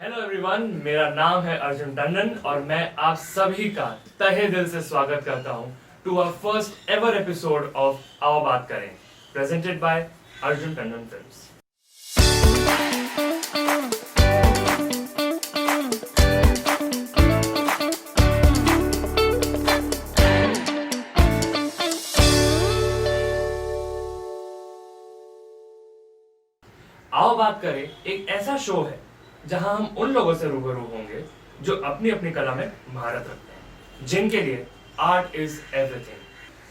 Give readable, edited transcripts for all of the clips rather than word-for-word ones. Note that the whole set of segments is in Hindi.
हेलो एवरीवन, मेरा नाम है अर्जुन टंडन और मैं आप सभी का तहे दिल से स्वागत करता हूं to our first ever episode of आओ बात करें, presented by Arjun Tandon films. आओ बात करें एक ऐसा शो है जहां हम उन लोगों से रूबरू होंगे जो अपनी अपनी कला में महारत रखते हैं, जिनके लिए आर्ट इज एवरीथिंग।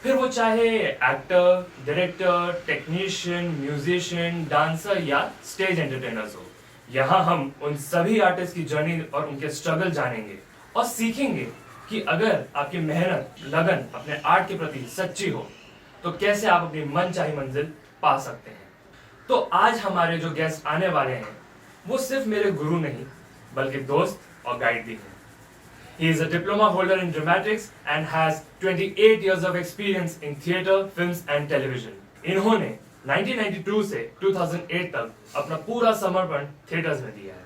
फिर वो चाहे actor, director, technician, musician, dancer या स्टेज एंटरटेनर्स हो, यहाँ हम उन सभी आर्टिस्ट की जर्नी और उनके स्ट्रगल जानेंगे और सीखेंगे कि अगर आपकी मेहनत, लगन अपने आर्ट के प्रति सच्ची हो तो कैसे आप अपनी मनचाही मंजिल पा सकते हैं। तो आज हमारे जो गेस्ट आने वाले हैं वो सिर्फ मेरे गुरु नहीं बल्कि दोस्त और गाइड भी हैं। He is a diploma holder in dramatics and has 28 years of experience in theatre, films and television. इन्होंने 1992 से 2008 तक अपना पूरा समर्पण थिएटर्स में दिया है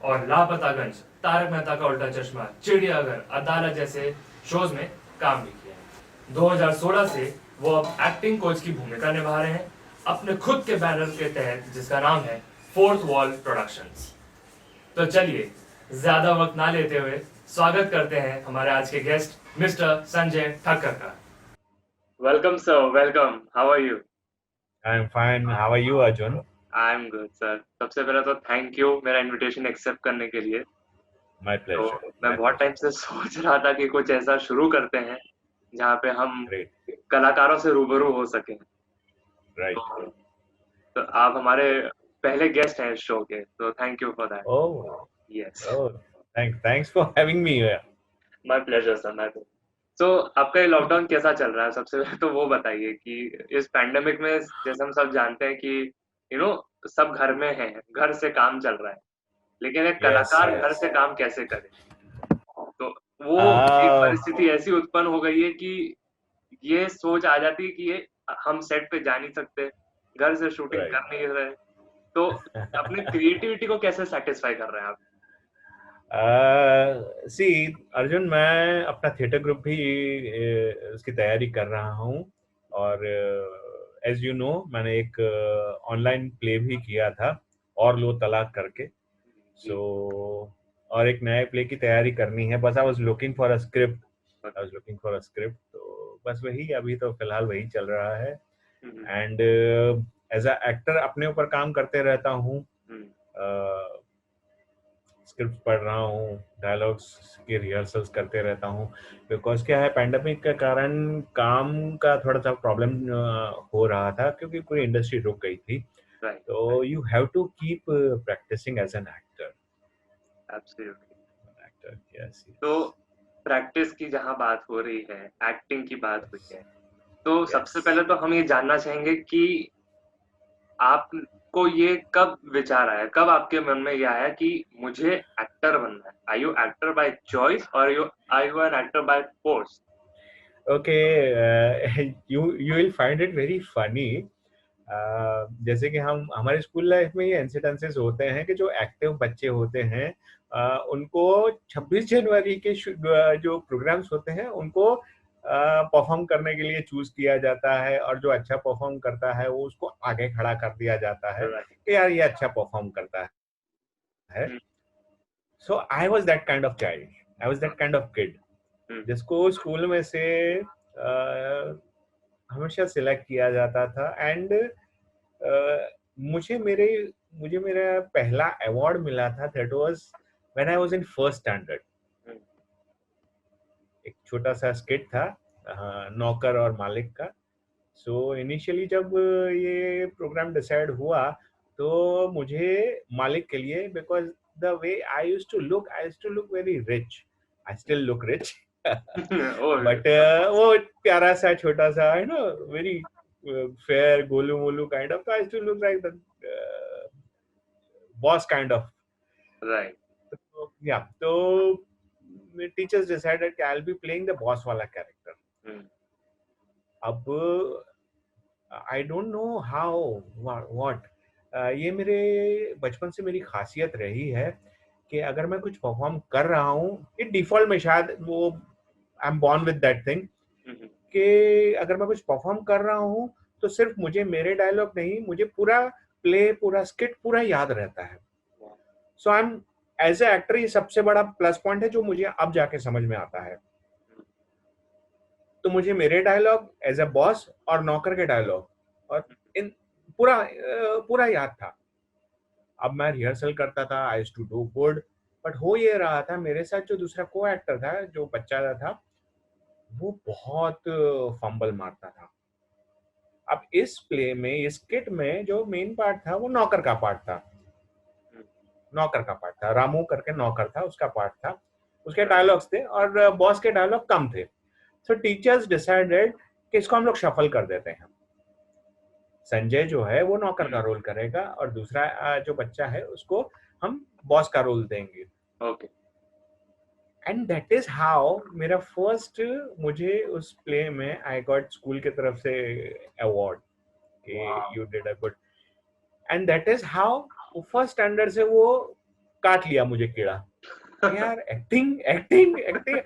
और लापतागंज, तारक मेहता का उल्टा चश्मा, चिड़ियाघर, अदालत जैसे शोज में काम भी किया है। 2016 से वो अब एक्टिंग कोच की भूमिका निभा रहे हैं अपने खुद के बैनर के तहत, जिसका नाम है फोर्थ वॉल प्रोडक्शंस। तो चलिए ज्यादा वक्त ना लेते हुए स्वागत करते हैं हमारे आज के गेस्ट मिस्टर संजय ठक्कर का। Welcome sir, welcome. How are you? I'm fine. How are you, Arjun? I am good sir. सबसे पहले तो थैंक यू मेरा इनविटेशन एक्सेप्ट करने के लिए। My तो pleasure. मैं My बहुत टाइम pleasure. से सोच रहा था कि कुछ ऐसा शुरू करते हैं जहाँ पे हम Great. कलाकारों से रूबरू हो सकें। Right. तो, तो आप हमारे पहले गेस्ट हैं इस शो के, तो thank you for that. Oh, yes, oh. Thanks for having me here. My pleasure sir, my pleasure. तो आपका ये लॉकडाउन कैसा चल रहा है? सबसे पहले तो वो बताइए कि इस पैंडेमिक में जैसे हम सब जानते हैं कि सब घर में हैं, घर से काम चल रहा है, लेकिन एक Yes, कलाकार घर yes. से काम कैसे करे? तो वो एक Uh, परिस्थिति ऐसी उत्पन्न हो गई है कि ये सोच आ जाती है कि ये हम सेट पे जा नहीं सकते, घर से शूटिंग right. कर नहीं रहे, तो अपनी क्रिएटिविटी को कैसे सैटिस्फाई कर रहे हैं आप? See, अर्जुन, मैं अपना थिएटर ग्रुप भी उसकी तैयारी कर रहा हूँ और एज यू नो मैंने एक ऑनलाइन प्ले भी किया था और लो तलाक करके। जी। और एक नए प्ले की तैयारी करनी है। बस I was looking for a script. तो बस वही अभी तो फिलहाल वही चल रहा है। हम्म, एंड एज अ एक्टर अपने ऊपर काम करते रहता हूँ। हम्म, स्क्रिप्ट पढ़ रहा हूँ, डायलॉग्स की रिहर्सल्स करते रहता हूँ। बिकॉज क्या है, पैंडेमिक के कारण काम का थोड़ा सा प्रॉब्लम हो रहा था क्योंकि पूरी इंडस्ट्री रुक गई थी। राइट, तो you have to keep practising as an actor. Absolutely. Yes. तो प्रैक्टिस की जहाँ बात हो रही है, एक्टिंग की बात हुई है, तो यस। सबसे पहले तो हम ये जानना चाहेंगे कि आपको ये कब विचार आया? कब आपके मन में ये आया कि मुझे एक्टर बनना है? Are you actor by choice और you are you an actor by force? Okay, you will find it very funny. जैसे कि हम हमारे स्कूल लाइफ में ये इंसिडेंसेस होते हैं कि जो एक्टिव बच्चे होते हैं उनको 26 जनवरी के जो प्रोग्राम्स होते हैं उनको परफॉर्म करने के लिए चूज किया जाता है और जो अच्छा परफॉर्म करता है वो उसको आगे खड़ा कर दिया जाता है राइट। कि यार ये अच्छा परफॉर्म करता है। Hmm, so I was that kind of child, I was that kind of kid hmm, जिसको स्कूल में से हमेशा सिलेक्ट किया जाता था। एंड मुझे मेरे मुझे मेरा पहला अवार्ड मिला था, that was when I was in first standard. Hmm, एक छोटा सा स्किट था नौकर और मालिक का। सो इनिशियली जब ये प्रोग्राम डिसाइड हुआ तो मुझे मालिक के लिए, because the way I used to look very rich, I still look rich oh! But वो प्यारा सा छोटा सा है ना, वेरी फेयर गोलू मोलू kind of, I too look like the boss kind of. Right. तो या तो टीचर्स डिसाइडेड कि I will be playing the boss वाला कैरेक्टर। हुँ, अब I don't know how what ये मेरे बचपन से मेरी खासियत रही है कि अगर मैं कुछ परफॉर्म कर रहा हूँ, ये डिफॉल्ट में शायद वो I am born with that thing, कि अगर मैं कुछ परफॉर्म कर रहा हूँ तो सिर्फ मुझे मेरे डायलॉग नहीं, मुझे पूरा प्ले, पूरा स्किट पूरा याद रहता है। So I am as a actor, ये सबसे बड़ा प्लस पॉइंट है जो मुझे अब जाके समझ में आता है। तो मुझे मेरे डायलॉग एज ए बॉस और नौकर के डायलॉग और इन पूरा याद था। अब मैं रिहर्सल करता था, I used to do good, but हो ये रहा था मेरे साथ जो दूसरा को एक्टर था, जो बच्चा था, वो बहुत फंबल मारता था। अब इस प्ले में, इस स्किट में जो मेन पार्ट था वो नौकर का पार्ट था, नौकर का पार्ट था, रामू करके नौकर था, उसका पार्ट था, उसके डायलॉग्स थे और बॉस के डायलॉग कम थे। सो टीचर्स डिसाइडेड कि इसको हम लोग शफल कर देते हैं। संजय जो है वो नौकर का रोल करेगा और दूसरा जो बच्चा है उसको हम बॉस का रोल देंगे। Okay. And that is how मेरा फर्स्ट, मुझे उस प्ले में आई गॉट स्कूल की तरफ से अवार्ड कि you did a good. And that is how first standard से वो काट लिया मुझे कीड़ा। यार एक्टिंग एक्टिंग एक्टिंग,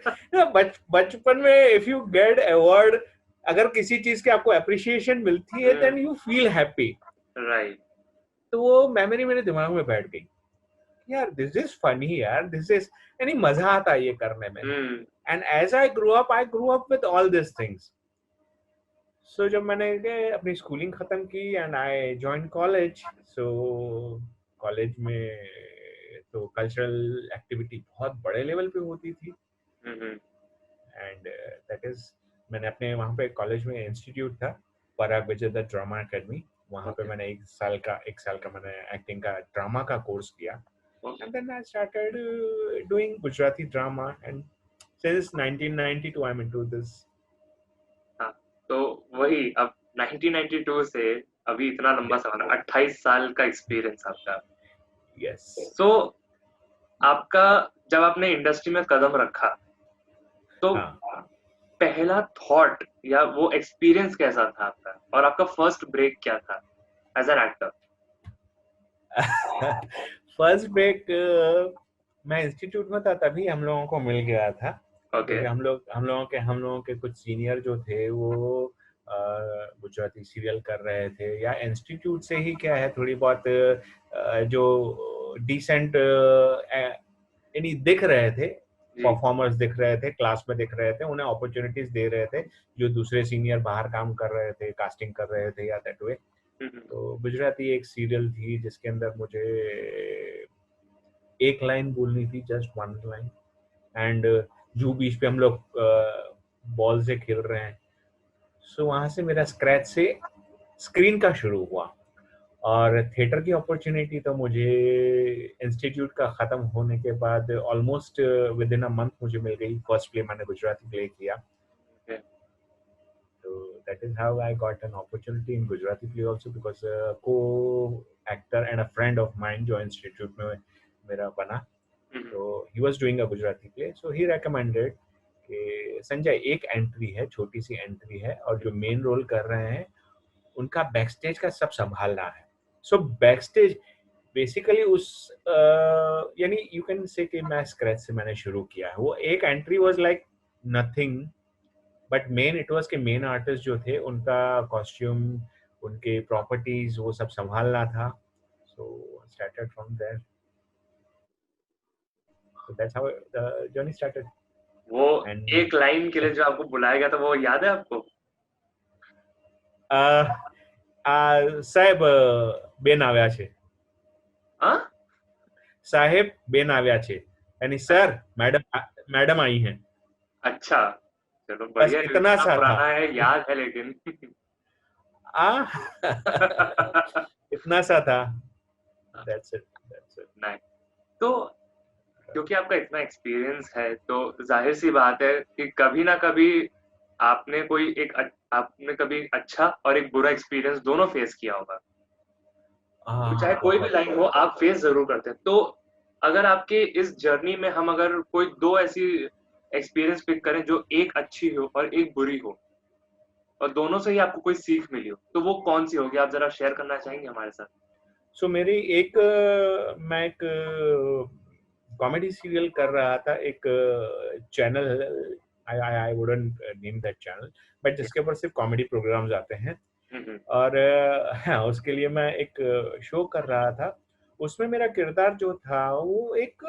बचपन में इफ यू गेट अवार्ड, अगर किसी चीज की आपको अप्रिसिएशन मिलती है then you feel happy. Right. तो वो मेमोरी मेरे दिमाग में बैठ गई, यार दिस इज फनी, यार दिस इज, यानी मजा आता है ये करने में। And as I grew up with all this things. So जब मैंने अपनी स्कूलिंग खत्म की and I join college, so college में तो कल्चरल एक्टिविटी बहुत बड़े लेवल पे होती थी। एंड दैट इज, मैंने अपने वहाँ पे कॉलेज में इंस्टीट्यूट था, पराग विजय दत्त ड्रामा एकेडमी, वहाँ पे मैंने एक साल का मैंने एक्टिंग का ड्रामा का कोर्स किया। And then I started doing Gujarati drama and since 1992 I am into this. तो वही अब 1992 से अभी इतना लंबा सफर, 28 साल का एक्सपीरियंस आपका। यस। सो आपका जब आपने इंडस्ट्री में कदम रखा तो पहला थॉट या वो एक्सपीरियंस कैसा था आपका, और आपका फर्स्ट ब्रेक क्या था as an actor? First break मैं इंस्टीट्यूट में था तभी हम लोगों को मिल गया था। क्योंकि हम लोगों के कुछ सीनियर जो थे वो गुजराती सीरियल कर रहे थे, या इंस्टीट्यूट से ही क्या है थोड़ी बहुत जो डिसेंट यानी दिख रहे थे, परफॉर्मर्स दिख रहे थे, क्लास में दिख रहे थे, उन्हें अपॉर्चुनिटीज दे रहे थे जो दूसरे सीनियर बाहर काम कर रहे थे, कास्टिंग कर रहे थे या दैट वे। तो गुजराती एक सीरियल थी जिसके अंदर मुझे एक लाइन बोलनी थी, जस्ट वन लाइन, एंड जू बीच पे हम लोग बॉल से खेल रहे हैं। सो वहां से मेरा स्क्रैच से स्क्रीन का शुरू हुआ, और थिएटर की अपॉर्चुनिटी तो मुझे इंस्टीट्यूट का खत्म होने के बाद almost with in a month मुझे मिल गई। फर्स्ट प्ले मैंने गुजराती प्ले किया। So that is how I got an opportunity in Gujarati play also, because a co-actor and a friend of mine जो institute में मेरा बना, so he was doing a Gujarati play, so he recommended कि संजय एक एंट्री है, छोटी सी एंट्री है, और जो मेन रोल कर रहे हैं उनका बैकस्टेज का सब संभालना है। सो बैकस्टेज बेसिकली उस यानी यू कैन से कि मैं स्क्रैच से मैंने शुरू किया है। वो एक entry was like nothing, but main it was के मेन आर्टिस्ट जो थे उनका कॉस्ट्यूम, उनके प्रॉपर्टीज, वो सब संभालना था। So started from there, so that's how the journey started. वो एक लाइन के लिए जो आपको बुलाया गया था वो याद है आपको? साहेब બેન આવ્યા છે। साहेब બેન આવ્યા છે, यानी सर मैडम आई हैं। अच्छा, चलो बढ़िया, इतना सा पुराना है, याद है लेकिन इतना सा था। That's it. नहीं, तो क्योंकि आपका इतना एक्सपीरियंस है तो जाहिर सी बात है कि कभी ना कभी आपने कभी अच्छा और एक बुरा एक्सपीरियंस दोनों फेस किया होगा। तो चाहे कोई भी लाइन हो आप फेस जरूर करते हैं। तो अगर आपके इस जर्नी में हम अगर कोई दो ऐसी एक्सपीरियंस पिक करें जो एक अच्छी हो और एक बुरी हो, और दोनों से ही आपको कोई सीख मिली हो, तो वो कौन सी होगी, आप जरा शेयर करना चाहेंगे हमारे साथ? सो मेरी मैं एक कॉमेडी सीरियल कर रहा था, एक channel, I wouldn't name that channel, but जिसके ऊपर सिर्फ कॉमेडी प्रोग्राम्स आते हैं। और हाँ, उसके लिए मैं एक शो कर रहा था। उसमें मेरा किरदार जो था वो एक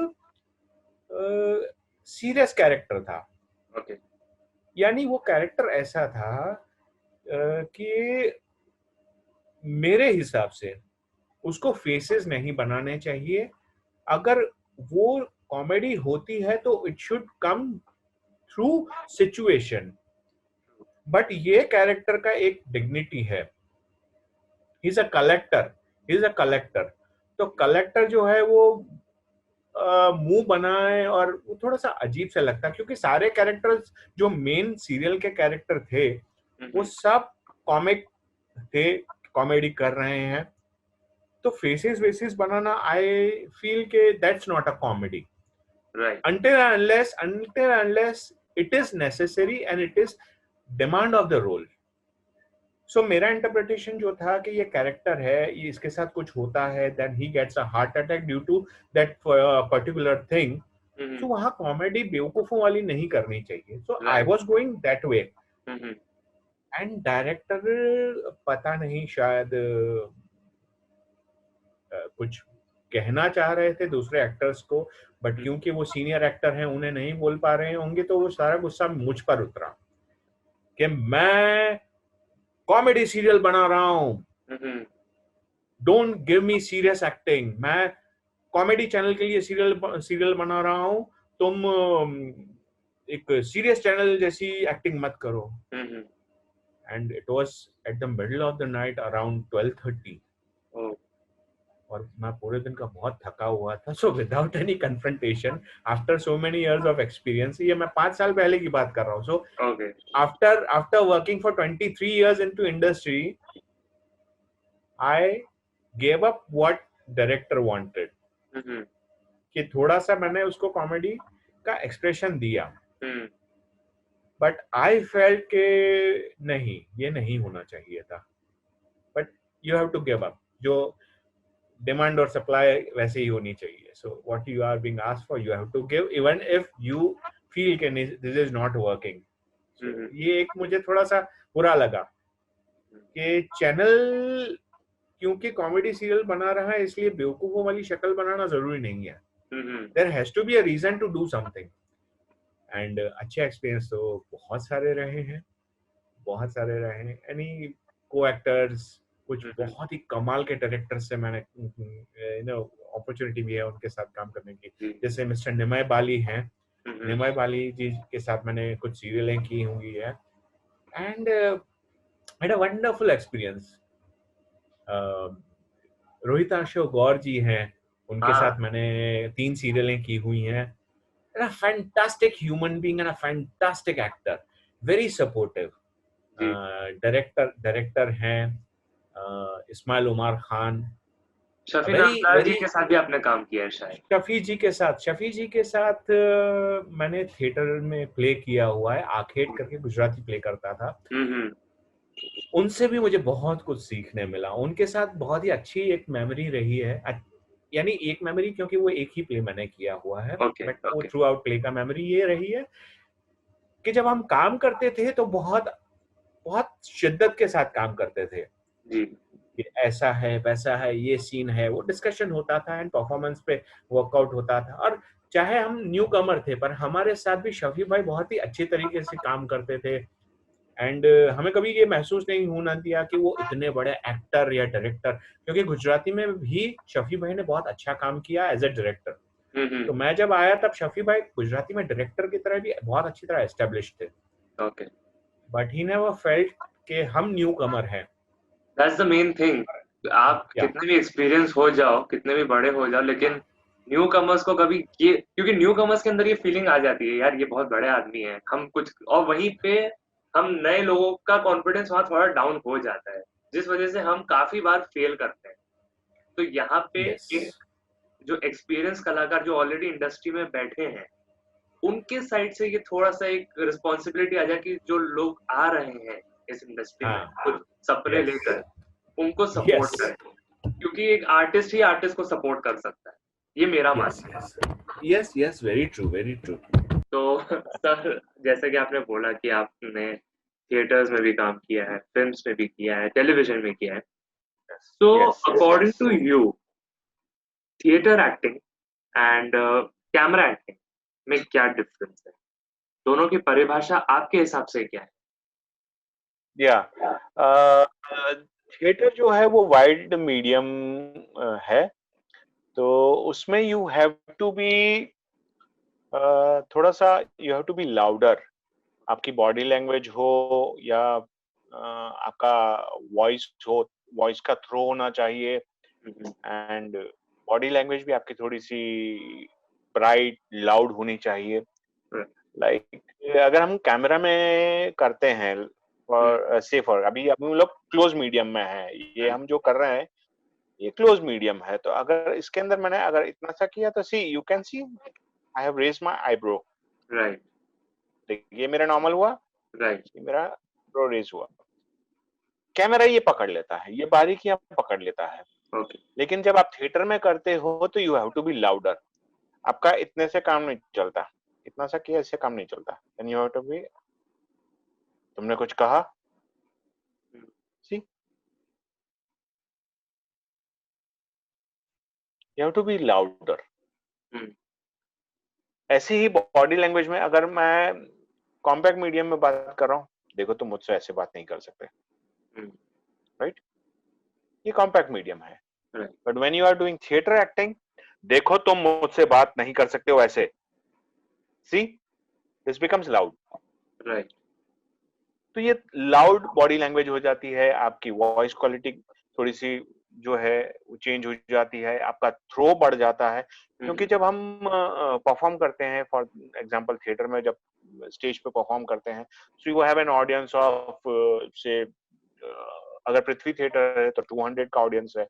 सीरियस कैरेक्टर था। ओके। यानी वो कैरेक्टर ऐसा था कि मेरे हिसाब से उसको फेसेस नहीं बनाने चाहिए। अगर वो कॉमेडी होती है तो it should come through situation, but ये कैरेक्टर का एक डिग्निटी है। He is a collector, he is a collector. तो कलेक्टर जो है वो मुंह बनाए और वो थोड़ा सा अजीब सा लगता है, क्योंकि सारे कैरेक्टर्स जो मेन सीरियल के कैरेक्टर थे वो सब कॉमिक थे, कॉमेडी कर रहे हैं। तो फेसेस वेसेस बनाना, आई फील के that's not a comedy right. until unless it is necessary and it is demand of the role. So मेरा इंटरप्रिटेशन जो था कि ये कैरेक्टर है, ये इसके साथ कुछ होता है, then he gets a heart attack due to that particular thing. So वहाँ कॉमेडी बेवकूफों वाली नहीं करनी चाहिए. So I was going that way. And director पता नहीं शायद कुछ कहना चाह रहे थे दूसरे एक्टर्स को, बट क्योंकि वो सीनियर एक्टर हैं उन्हें नहीं बोल पा रहे होंगे, तो वो सारा गुस्सा मुझ पर उतरा कि मैं कॉमेडी सीरियल बना रहा हूँ, don't give me serious acting. मैं कॉमेडी चैनल के लिए सीरियल बना रहा हूँ, तुम एक सीरियस चैनल जैसी एक्टिंग मत करो। And it was at the middle of the night around 12:30 और मैं पूरे दिन का बहुत थका हुआ था। So without any confrontation, after so many years of experience, ये मैं 5 साल पहले की बात कर रहा हूँ। So after working for 23 years into industry, I gave up what director wanted, कि थोड़ा सा मैंने उसको कॉमेडी का एक्सप्रेशन दिया, बट आई फेल्ट के नहीं, ये नहीं होना चाहिए था। But you have to give up, जो डिमांड और सप्लाई वैसे ही होनी चाहिए। So what you are being asked for, you have to give, even if you feel कि दिस इज नॉट वर्किंग। ये एक मुझे थोड़ा सा बुरा लगा कि चैनल क्योंकि कॉमेडी सीरियल बना रहा है इसलिए बेवकूफों वाली शक्ल बनाना जरूरी नहीं है। There has to be a reason to do something. And अच्छे एक्सपीरियंस तो बहुत सारे रहे हैं, बहुत सारे रहे हैं। एनी को एक्टर्स, कुछ बहुत ही कमाल के डायरेक्टर से मैंने अपॉर्चुनिटी भी है उनके साथ काम करने की, जैसे मिस्टर निमय बाली हैं। निमय बाली जी के साथ मैंने कुछ सीरियलें की हुई है and had a wonderful experience. Rohitanshu Gaur ji हैं, उनके साथ मैंने 3 सीरियलें की हुई हैं। A fantastic human being and a fantastic actor, very supportive. Director हैं इस्माइल उमर खान। शफी नाज़र जी के साथ भी आपने काम किया है शायद? शफी जी के साथ मैंने थिएटर में प्ले किया हुआ है, आखेट करके गुजराती प्ले करता था। उनसे भी मुझे बहुत कुछ सीखने मिला। उनके साथ बहुत ही अच्छी एक मेमोरी रही है, यानी एक मेमोरी, क्योंकि वो एक ही प्ले मैंने किया हुआ है, बट वो थ्रू आउट प्ले का मेमोरी ये रही है कि जब हम काम करते थे तो बहुत बहुत शिद्दत के साथ काम करते थे जी। कि ऐसा है, वैसा है, ये सीन है, वो डिस्कशन होता था एंड परफॉर्मेंस पे वर्कआउट होता था। और चाहे हम न्यू कमर थे, पर हमारे साथ भी शफी भाई बहुत ही अच्छी तरीके से काम करते थे एंड हमें कभी ये महसूस नहीं होना दिया कि वो इतने बड़े एक्टर या डायरेक्टर, क्योंकि गुजराती में भी शफी भाई ने बहुत अच्छा काम किया एज ए डायरेक्टर। तो मैं जब आया तब शफी भाई गुजराती में डायरेक्टर की तरह भी बहुत अच्छी तरह एस्टेब्लिश थे। Okay. But he never felt कि हम न्यू कमर हैं। That's the main thing. आप कितने भी एक्सपीरियंस हो जाओ, कितने भी बड़े हो जाओ, लेकिन न्यू कमर्स को कभी ये, क्योंकि न्यू कमर्स के अंदर ये फीलिंग आ जाती है, यार ये बहुत बड़े आदमी हैं, हम कुछ, और वहीं पे हम नए लोगों का कॉन्फिडेंस वहाँ थोड़ा डाउन हो जाता है, जिस वजह से हम काफी बार फेल करते हैं। तो यहाँ पे एक जो एक्सपीरियंस कलाकार जो ऑलरेडी इंडस्ट्री में बैठे हैं, उनके साइड से ये थोड़ा सा एक रिस्पॉन्सिबिलिटी आ जाए कि जो लोग आ रहे हैं इस इंडस्ट्री में कुछ सपने लेकर, उनको सपोर्ट करें, क्योंकि एक आर्टिस्ट ही आर्टिस्ट को सपोर्ट कर सकता है। ये मेरा मानना है। Yes, yes, very true, very true. तो सर, जैसे कि आपने बोला कि आपने थिएटर्स में भी काम किया है, फिल्म्स में भी किया है, टेलीविजन में किया है, so Yes, according yes. To you theatre acting and camera acting में क्या डिफरेंस है? दोनों की परिभाषा आपके हिसाब से क्या है? या थिएटर जो है वो वाइड मीडियम है, तो उसमें यू हैव टू बी थोड़ा सा, you have to be louder. आपकी बॉडी लैंग्वेज हो या आपका वॉइस हो, वॉइस का थ्रो होना चाहिए, एंड बॉडी लैंग्वेज भी आपकी थोड़ी सी ब्राइट लाउड होनी चाहिए। लाइक अगर हम कैमरा में करते हैं और सेफर, अभी हम लोग क्लोज मीडियम में है, ये हम जो कर रहे हैं ये क्लोज मीडियम है, तो अगर इसके अंदर मैंने अगर इतना सा किया तो see you can see I have raised my eyebrow, right, ये मेरा नॉर्मल हुआ, राइट, ये मेरा ब्रो रेज हुआ। कैमरा ये पकड़ लेता है, ये बारीकियां पकड़ लेता है। ओके, लेकिन जब आप थिएटर में करते हो तो you have to be louder. आपका इतने से काम नहीं चलता, इतना सा किया इससे काम नहीं चलता, and you have to be, तुमने कुछ कहा, see you have to be louder. ऐसी ही बॉडी लैंग्वेज में अगर मैं कॉम्पैक्ट मीडियम में बात कर रहा हूँ, देखो तुम मुझसे ऐसे बात नहीं कर सकते, राइट, ये कॉम्पैक्ट मीडियम है। But when you are doing theatre acting, देखो तुम मुझसे बात नहीं कर सकते हो ऐसे, see this becomes loud, right, तो ये लाउड बॉडी लैंग्वेज हो जाती है, आपकी वॉइस क्वालिटी थोड़ी सी जो है वो चेंज हो जाती है, आपका थ्रो बढ़ जाता है, क्योंकि जब हम परफॉर्म करते हैं, फॉर एग्जांपल थिएटर में जब स्टेज पे परफॉर्म करते हैं, सो you have an audience of से अगर पृथ्वी थिएटर है तो 200 का ऑडियंस है,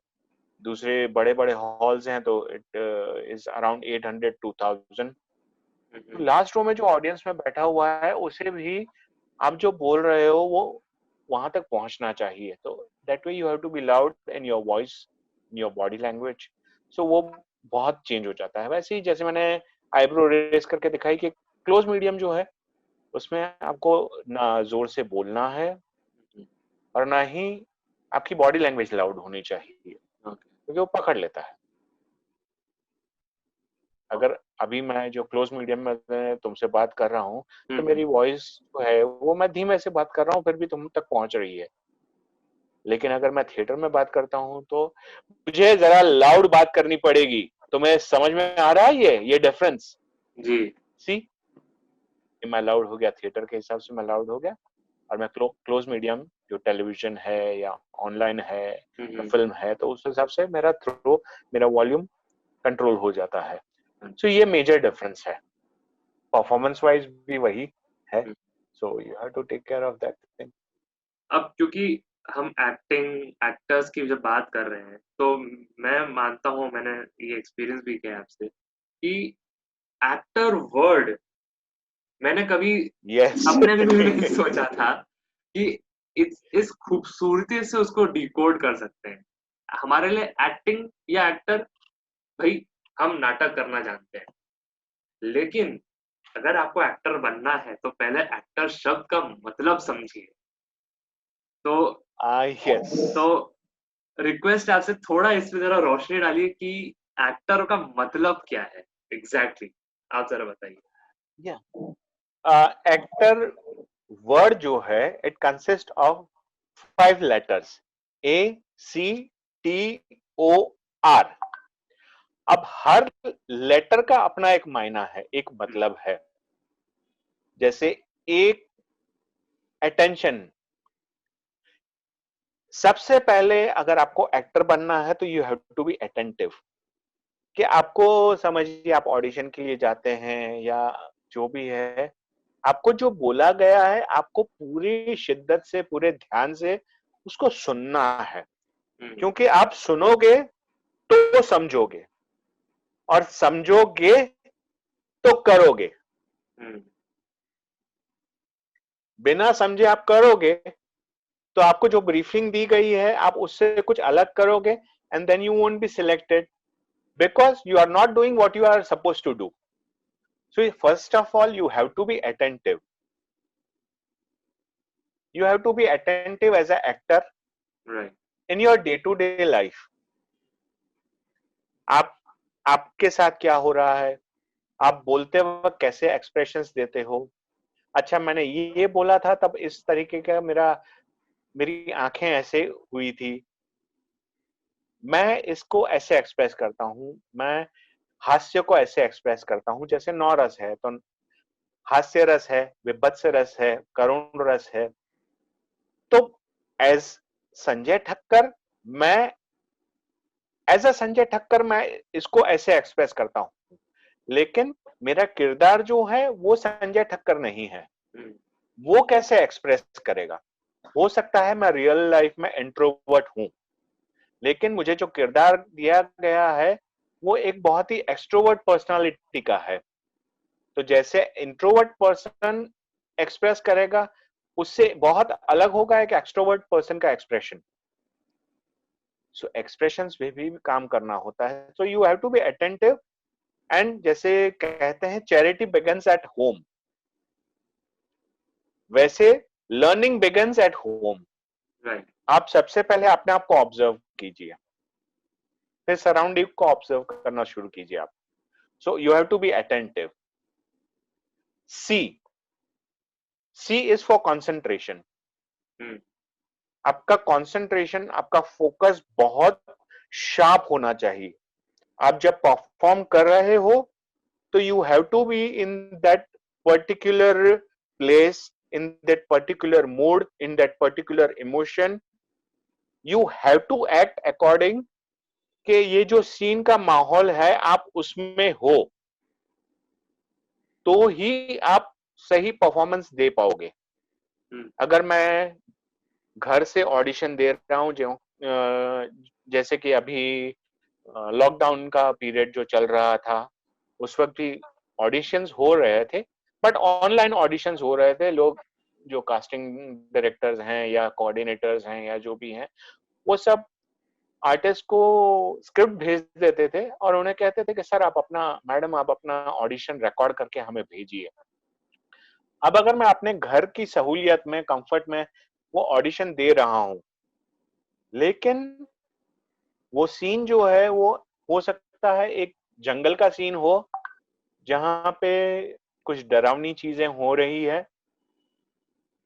दूसरे बड़े बड़े हॉल्स हैं तो it is around 800 2000। Last row में जो ऑडियंस में बैठा हुआ है उसे भी आप जो बोल रहे हो वो वहां तक पहुंचना चाहिए, तो that way you have to be loud in your voice, in your body language, so वो बहुत चेंज हो जाता है। वैसे ही जैसे मैंने आईब्रो रेस करके दिखाई कि क्लोज मीडियम जो है उसमें आपको ना जोर से बोलना है और ना ही आपकी बॉडी लैंग्वेज लाउड होनी चाहिए, क्योंकि वो पकड़ लेता है। अगर अभी मैं जो क्लोज मीडियम में तुमसे बात कर रहा हूँ तो मेरी वॉइस जो है वो मैं धीमे से बात कर रहा हूँ फिर भी तुम तक पहुंच रही है, लेकिन अगर मैं थिएटर में बात करता हूँ तो मुझे जरा लाउड बात करनी पड़ेगी। तुम्हें समझ में आ रहा है ये डिफरेंस? जी, सी, मैं लाउड हो गया थिएटर के हिसाब से, मैं लाउड हो गया, और मैं क्लोज मीडियम जो टेलीविजन है या ऑनलाइन है या फिल्म है तो उस हिसाब से मेरा थ्रो, मेरा वॉल्यूम कंट्रोल हो जाता है। सो ये मेजर डिफरेंस है, परफॉर्मेंस वाइज भी वही है, so you have to take care of that thing. अब क्योंकि हम एक्टर्स की जब बात कर रहे हैं, तो मैं मानता हूँ, मैंने ये एक्सपीरियंस भी किया है आपसे कि एक्टर वर्ड मैंने कभी यस सपने में भी नहीं सोचा था कि इस खूबसूरती से उसको डिकोड कर सकते हैं। हमारे लिए एक्टिंग या एक्टर, भाई हम नाटक करना जानते हैं, लेकिन अगर आपको एक्टर बनना है तो पहले एक्टर शब्द का मतलब समझिए। तो यस, तो रिक्वेस्ट है आपसे, थोड़ा इसमें जरा रोशनी डालिए कि एक्टर का मतलब क्या है एग्जैक्टली आप जरा बताइए। या एक्टर वर्ड जो है it consist of 5 letters, A C T O R. अब हर लेटर का अपना एक मायना है, एक मतलब है। जैसे एक अटेंशन, सबसे पहले अगर आपको एक्टर बनना है तो you have to be attentive, कि आपको समझिए आप ऑडिशन के लिए जाते हैं या जो भी है, आपको जो बोला गया है आपको पूरी शिद्दत से पूरे ध्यान से उसको सुनना है, क्योंकि आप सुनोगे तो समझोगे और समझोगे तो करोगे। बिना समझे आप करोगे तो आपको जो ब्रीफिंग दी गई है आप उससे कुछ अलग करोगे, and then you won't be selected because you are not doing what you are suppose to do. So first of all, you have to be attentive. You have to be attentive as an actor Right. in your day-to-day life. आपके साथ क्या हो रहा है, आप बोलते वक्त कैसे एक्सप्रेशंस देते हो. अच्छा, मैंने ये बोला था तब इस तरीके का मेरी आंखें ऐसे हुई थी, मैं इसको ऐसे एक्सप्रेस करता हूं, मैं हास्य को ऐसे एक्सप्रेस करता हूं. जैसे 9 रस है तो हास्य रस है, विभत्स रस है, करुण रस है. तो एज संजय ठक्कर, मैं एज अ संजय ठक्कर मैं इसको ऐसे एक्सप्रेस करता हूं, लेकिन मेरा किरदार जो है वो संजय ठक्कर नहीं है. वो कैसे एक्सप्रेस करेगा? हो सकता है मैं रियल लाइफ में इंट्रोवर्ट हूं, लेकिन मुझे जो किरदार दिया गया है वो एक बहुत ही एक्सट्रोवर्ट पर्सनालिटी का है. तो जैसे इंट्रोवर्ट पर्सन एक्सप्रेस करेगा, उससे बहुत अलग होगा एक एक्सट्रोवर्ट पर्सन का एक्सप्रेशन. सो एक्सप्रेशंस में भी काम करना होता है. So you have to be attentive. And जैसे कहते हैं चैरिटी बिगिंस एट होम, वैसे learning begins at home. Right. आप सबसे पहले अपने आप को ऑब्जर्व कीजिए, फिर सराउंडिंग को ऑब्जर्व करना शुरू कीजिए आप. So you have to be attentive. C is for concentration. आपका कंसंट्रेशन, आपका फोकस बहुत शार्प होना चाहिए. आप जब परफॉर्म कर रहे हो तो you have to be in that particular place, in that particular mood, in that particular emotion. You have to act according कि ये जो सीन का माहौल है आप उसमें हो, तो ही आप सही परफॉर्मेंस दे पाओगे. अगर मैं घर से ऑडिशन दे रहा हूं, जो जैसे कि अभी लॉकडाउन का पीरियड जो चल रहा था, उस वक्त भी ऑडिशंस हो रहे थे, बट ऑनलाइन ऑडिशंस हो रहे थे. लोग जो कास्टिंग डायरेक्टर्स हैं या कोऑर्डिनेटर्स हैं या जो भी हैं, वो सब आर्टिस्ट को स्क्रिप्ट भेज देते थे और उन्हें कहते थे कि सर मैडम आप अपना ऑडिशन रिकॉर्ड करके हमें भेजिए. अब अगर मैं अपने घर की सहूलियत में, कंफर्ट में वो ऑडिशन दे रहा हूं, लेकिन वो सीन जो है वो हो सकता है एक जंगल का सीन हो जहां पे कुछ डरावनी चीजें हो रही है.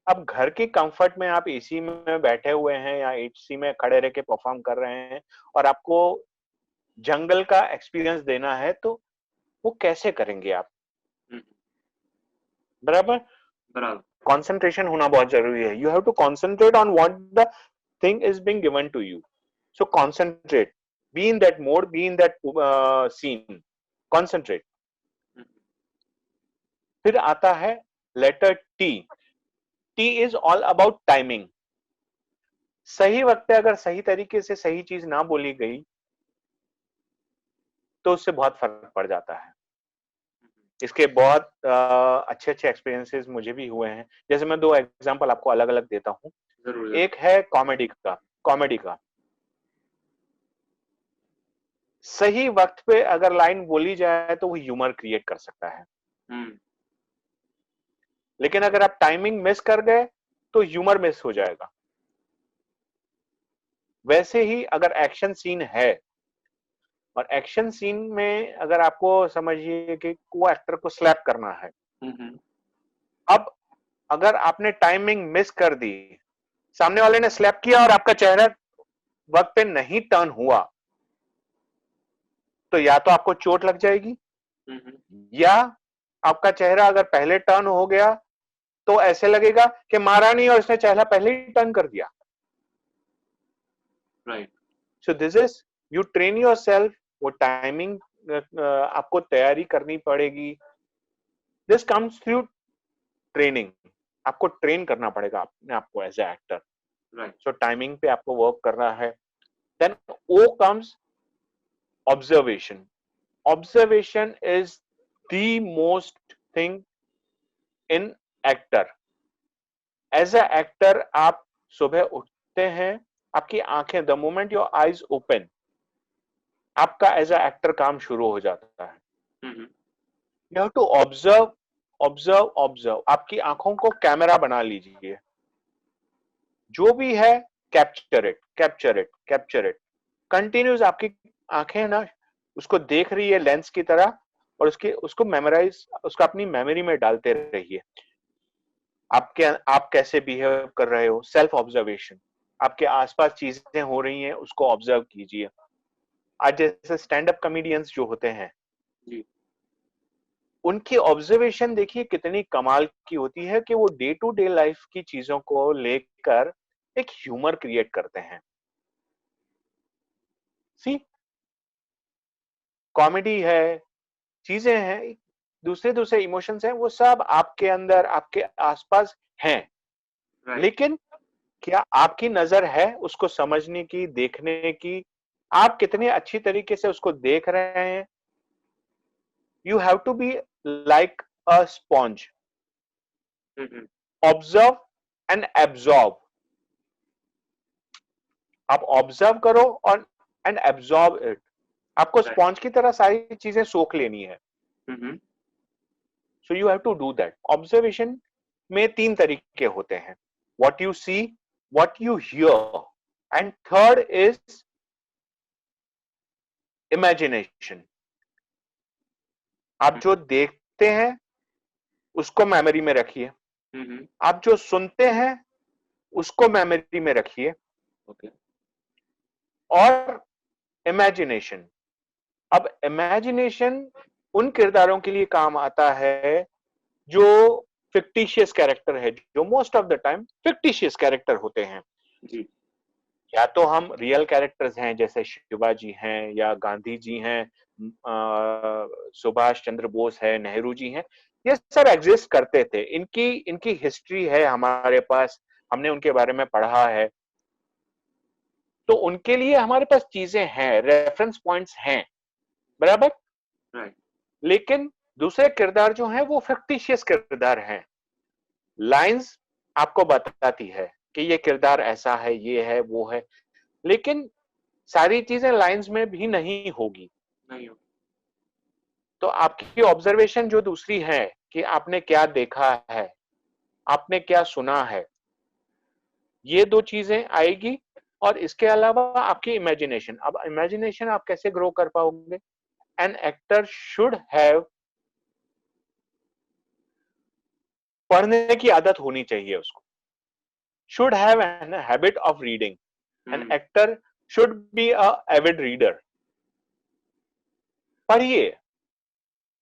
अब घर के कंफर्ट में आप एसी में बैठे हुए हैं या एसी में खड़े रह के परफॉर्म कर रहे हैं और आपको जंगल का एक्सपीरियंस देना है, तो वो कैसे करेंगे आप? बराबर. कंसंट्रेशन होना बहुत जरूरी है. You have to concentrate on what the thing is being given to you. So concentrate, be in that mode, be in that scene, concentrate. फिर आता है letter T. T is all about timing. सही वक्त पे अगर सही तरीके से सही चीज ना बोली गई तो उससे बहुत फर्क पड़ जाता है. इसके बहुत अच्छे एक्सपीरियंसेस मुझे भी हुए हैं. जैसे मैं 2 एग्जांपल आपको अलग अलग देता हूं. एक है कॉमेडी का. सही वक्त पे अगर लाइन बोली जाए तो वो ह्यूमर क्रिएट कर सकता है. लेकिन अगर आप टाइमिंग मिस कर गए तो ह्यूमर मिस हो जाएगा. वैसे ही अगर एक्शन सीन है और एक्शन सीन में अगर आपको समझिए कि को एक्टर को स्लैप करना है, अब अगर आपने टाइमिंग मिस कर दी, सामने वाले ने स्लैप किया और आपका चेहरा वक्त पे नहीं टर्न हुआ, तो या तो आपको चोट लग जाएगी या आपका चेहरा अगर पहले टर्न हो गया तो ऐसे लगेगा कि मारा नहीं और इसने चेहरा पहले ही टर्न कर दिया. Right. So this is, you train yourself. वो टाइमिंग आपको तैयारी करनी पड़ेगी. This comes through training. आपको ट्रेन करना पड़ेगा अपने आपको as a actor. Right. So timing पे आपको वर्क करना है. Then O comes observation. Observation is the most thing in actor. As a actor आप सुबह उठते हैं, आपकी आंखें, the moment your eyes open, आपका एज ए एक्टर काम शुरू हो जाता है. You have to observe, observe, observe. आपकी आंखों को कैमरा बना लीजिए, जो भी है capture it, capture it, capture it. Continuous आपकी आंखें ना उसको देख रही है लेंस की तरह, और उसको मेमोराइज, उसको अपनी मेमोरी में डालते रहिए। आप कैसे बिहेव कर रहे हो, सेल्फ ऑब्जर्वेशन। आपके आसपास चीजें हो रही हैं, उसको ऑब्जर्व कीजिए। आज जैसे स्टैंड अप कॉमेडियंस जो होते हैं जी। उनकी ऑब्जर्वेशन देखिए कितनी कमाल की होती है कि वो डे टू डे लाइफ की चीजों को लेकर एक ह्यूमर क्रिएट करते हैं। सी, कॉमेडी है, चीजें हैं, दूसरे दूसरे इमोशंस हैं, वो सब आपके अंदर, आपके आसपास हैं। राइट। लेकिन क्या आपकी नजर है उसको समझने की, देखने की? आप कितने अच्छी तरीके से उसको देख रहे हैं? You have to be like a sponge, observe and absorb. आप ऑब्जर्व करो और एंड एब्जॉर्ब इट। आपको Right. स्पॉन्ज की तरह सारी चीजें सोख लेनी है। So you have to do that. Observation में 3 तरीके होते हैं, what you see, what you hear, and third is imagination. आप जो देखते हैं उसको मेमोरी में रखिए, आप जो सुनते हैं उसको मेमोरी में रखिए, ओके। और इमेजिनेशन। अब इमेजिनेशन उन किरदारों के लिए काम आता है जो फिक्टिशियस कैरेक्टर है, जो most of the time fictitious character होते हैं। जी। या तो हम रियल कैरेक्टर्स हैं, जैसे शिवाजी हैं या गांधी जी हैं, सुभाष चंद्र बोस है, नेहरू जी हैं, ये सब एग्जिस्ट करते थे। इनकी इनकी हिस्ट्री है हमारे पास, हमने उनके बारे में पढ़ा है, तो उनके लिए हमारे पास चीजें हैं, रेफरेंस पॉइंट्स हैं, बराबर। राइट। लेकिन दूसरे किरदार जो हैं वो फिक्टिशियस किरदार हैं। लाइंस आपको बताती है कि ये किरदार ऐसा है, ये है, वो है, लेकिन सारी चीजें लाइंस में भी नहीं होगी। नहीं हो। तो आपकी ऑब्जर्वेशन जो दूसरी है कि आपने क्या देखा है, आपने क्या सुना है, ये 2 चीजें आएगी। और इसके अलावा आपकी इमेजिनेशन। अब इमेजिनेशन आप कैसे ग्रो कर पाओगे? एन एक्टर शुड हैव, पढ़ने की आदत होनी चाहिए उसको, should have an habit of reading. An actor should be a avid reader. पढ़िए।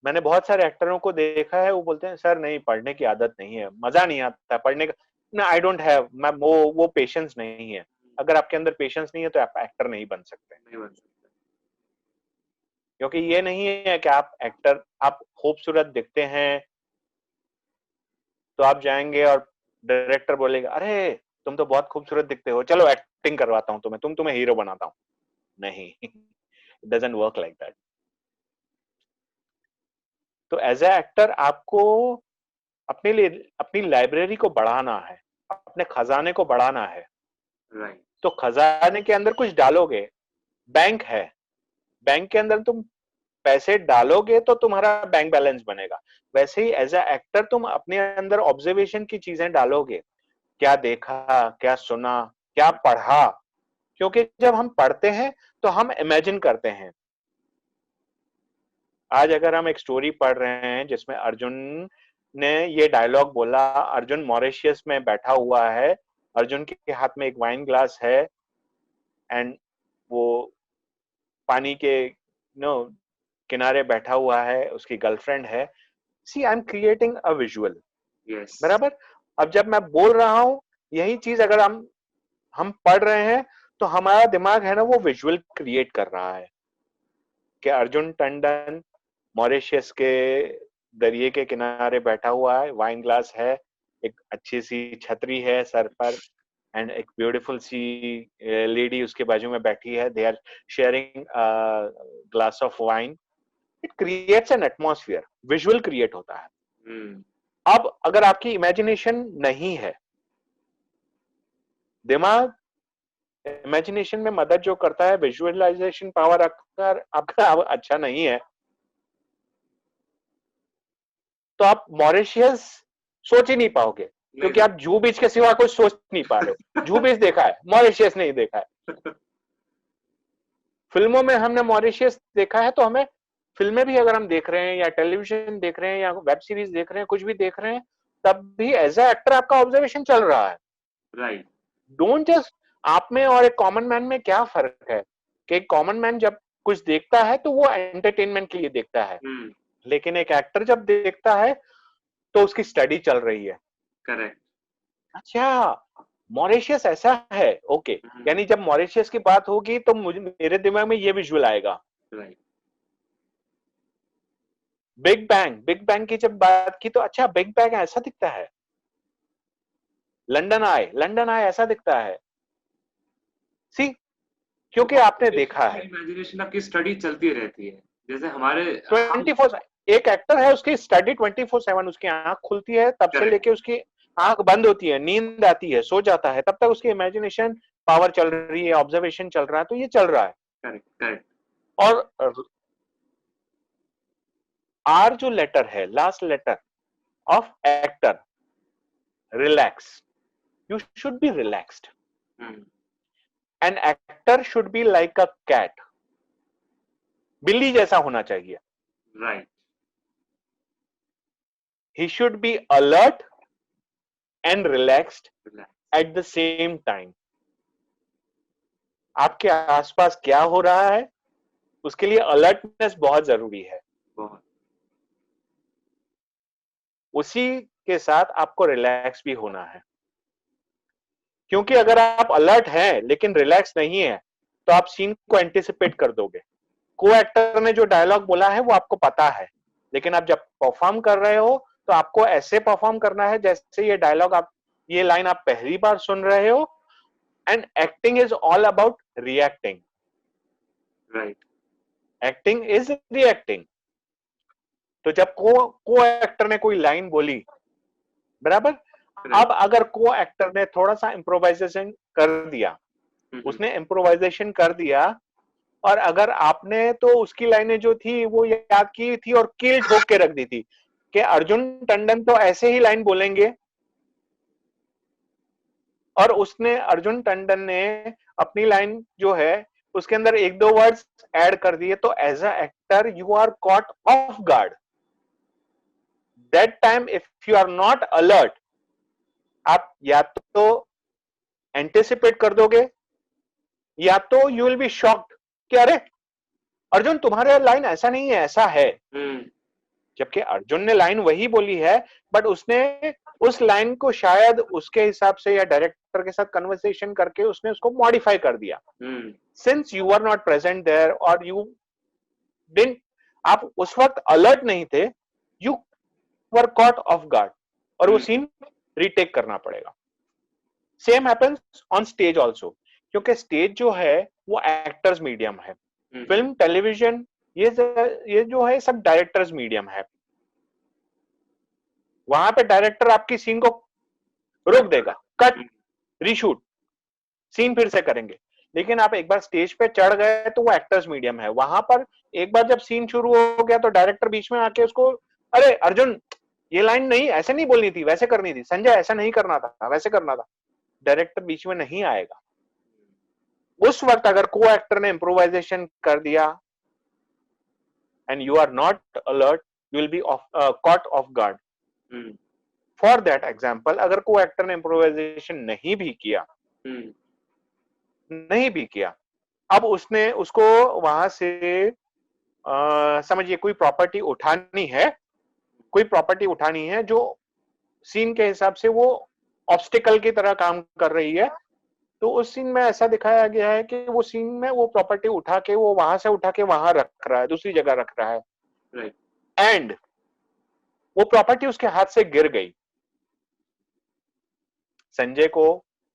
मैंने बहुत सारे एक्टरों को देखा है, वो बोलते हैं सर नहीं, पढ़ने की आदत नहीं है, मजा नहीं आता पढ़ने का ना, आई डोंट हैव, मैं वो पेशेंस नहीं है। अगर आपके अंदर पेशेंस नहीं है तो आप एक्टर नहीं बन सकते। नहीं बन सकते। क्योंकि ये नहीं है कि आप एक्टर, आप खूबसूरत दिखते हैं तो आप जाएंगे और डायरेक्टर बोलेगा अरे तुम तो बहुत खूबसूरत दिखते हो, चलो एक्टिंग करवाता हूं तुम्हें हीरो बनाता हूं। नहीं, it doesn't work like that. तो एज ए एक्टर आपको अपने लिए अपनी लाइब्रेरी को बढ़ाना है, अपने खजाने को बढ़ाना है। राइट। तो खजाने के अंदर कुछ डालोगे, बैंक है, बैंक के अंदर तुम पैसे डालोगे तो तुम्हारा बैंक बैलेंस बनेगा। वैसे ही एज ए एक्टर तुम अपने अंदर ऑब्जर्वेशन की चीजें डालोगे, क्या देखा, क्या सुना, क्या पढ़ा। क्योंकि जब हम पढ़ते हैं तो हम इमेजिन करते हैं। आज अगर हम एक स्टोरी पढ़ रहे हैं जिसमें अर्जुन ने ये डायलॉग बोला, अर्जुन मॉरिशियस में बैठा हुआ है, अर्जुन के हाथ में एक वाइन ग्लास है, एंड वो पानी के नो किनारे बैठा हुआ है, उसकी गर्लफ्रेंड है। See, I am creating a visual, yes. बराबर। अब जब मैं बोल रहा हूं यही चीज अगर हम पढ़ रहे हैं तो हमारा दिमाग है ना वो विजुअल क्रिएट कर रहा है कि अर्जुन टंडन मॉरिशियस के दरिए के किनारे बैठा हुआ है, वाइन ग्लास है, एक अच्छी सी छतरी है सर पर, एंड एक ब्यूटीफुल सी लेडी उसके बाजू में बैठी है, they are sharing glass of wine. It creates an atmosphere, visual create होता है। अब अगर आपकी इमेजिनेशन नहीं है, दिमाग इमेजिनेशन में मदद जो करता है, विजुअलाइजेशन पावर अगर आपका अच्छा नहीं है तो आप मॉरिशियस सोच ही नहीं पाओगे, क्योंकि आप जूहू बीच के सिवा कुछ सोच नहीं पा रहे हो। जूहू बीच देखा है, मॉरिशियस नहीं देखा है। फिल्मों में हमने मॉरिशियस देखा है, तो हमें फिल्में भी अगर हम देख रहे हैं या टेलीविजन देख रहे हैं या वेब सीरीज देख रहे हैं, कुछ भी देख रहे हैं, तब भी एज ए एक्टर आपका ऑब्जर्वेशन चल रहा है। राइट। डोंट जस्ट, आप में और एक कॉमन मैन में क्या फर्क है कि एक कॉमन मैन जब कुछ देखता है तो वो एंटरटेनमेंट के लिए देखता है, लेकिन एक एक्टर जब देखता है तो उसकी स्टडी चल रही है। करेक्ट। अच्छा, मॉरिशियस ऐसा है, ओके, यानी जब मॉरिशियस की बात होगी तो मुझे, मेरे दिमाग में ये विजुअल आएगा। राइट। बिग बैंग की जब बात की तो अच्छा, बिग बैंग ऐसा दिखता है। लंदन आई ऐसा दिखता है। सी, क्योंकि आपने देखा है। इमेजिनेशन आपकी स्टडी चलती रहती है, जैसे हमारे 24, एक एक्टर है, उसकी स्टडी 24/7, उसकी आंख खुलती है तब से लेके उसकी आंख बंद होती है, नींद आती है, सो जाता है, तब तक उसकी इमेजिनेशन पावर चल रही है, ऑब्जर्वेशन चल रहा है, तो ये चल रहा है। Correct correct. और आर जो लेटर है, last letter of actor, relax, you should be relaxed. An actor should be like a cat, बिल्ली जैसा होना चाहिए। Right. He should be alert and relaxed at the same time. आपके आसपास क्या हो रहा है, उसके लिए अलर्टनेस बहुत जरूरी है। बहुत। उसी के साथ आपको रिलैक्स भी होना है, क्योंकि अगर आप अलर्ट हैं लेकिन रिलैक्स नहीं है तो आप सीन को एंटिसिपेट कर दोगे। को एक्टर ने जो डायलॉग बोला है वो आपको पता है, लेकिन आप जब परफॉर्म कर रहे हो तो आपको ऐसे परफॉर्म करना है जैसे ये डायलॉग, आप ये लाइन आप पहली बार सुन रहे हो। And acting is all about reacting. Right. Acting is reacting. तो जब को एक्टर ने कोई लाइन बोली, बराबर, अब अगर को एक्टर ने थोड़ा सा इम्प्रोवाइजेशन कर दिया, उसने इम्प्रोवाइजेशन कर दिया, और अगर आपने तो उसकी लाइनें जो थी वो याद की थी और कील ठोक के रख दी थी कि अर्जुन टंडन तो ऐसे ही लाइन बोलेंगे, और उसने, अर्जुन टंडन ने अपनी लाइन जो है उसके अंदर एक दो वर्ड्स ऐड कर दिए, तो as a actor you are caught off guard. That time if you are not alert, आप या तो एंटिसिपेट कर दोगे या तो यू विल बी शॉक्ड कि अरे अर्जुन तुम्हारे लाइन ऐसा नहीं है, ऐसा है। जबकि अर्जुन ने लाइन वही बोली है, बट उसने उस लाइन को शायद उसके हिसाब से या डायरेक्टर के साथ कन्वर्सेशन करके उसने उसको मॉडिफाई कर दिया। Since you are not present there और यू डिडंट, आप उस वक्त अलर्ट नहीं थे, you were caught off guard, और वो सीन रीटेक करना पड़ेगा। Same happens on stage also, क्योंकि स्टेज जो है वो एक्टर्स मीडियम है, फिल्म टेलीविजन ये जो है सब डायरेक्टर्स मीडियम है। वहां पे डायरेक्टर आपकी सीन को रोक देगा, कट, रीशूट, सीन फिर से करेंगे। लेकिन आप एक बार स्टेज पे चढ़ गए तो वो एक्टर्स मीडियम है, वहां पर एक बार जब सीन शुरू हो गया तो डायरेक्टर बीच में आके उसको, अरे अर्जुन ये लाइन नहीं, ऐसे नहीं बोलनी थी, वैसे करनी थी, संजय ऐसा नहीं करना था, वैसे करना था, डायरेक्टर बीच में नहीं आएगा। उस वक्त अगर को एक्टर ने इम्प्रोवाइजेशन कर दिया and you are not alert, you will be caught off guard. For that example, अगर कोई एक्टर ने इम्प्रोवाइजेशन नहीं भी किया, अब उसने उसको वहां से समझिए कोई प्रॉपर्टी उठानी है जो सीन के हिसाब से वो ऑब्स्टिकल की तरह काम कर रही है, तो उस सीन में ऐसा दिखाया गया है कि वो सीन में वो प्रॉपर्टी उठा के वो वहां से उठा के वहां रख रहा है, दूसरी जगह रख रहा है, राइट, एंड वो प्रॉपर्टी उसके हाथ से गिर गई। संजय को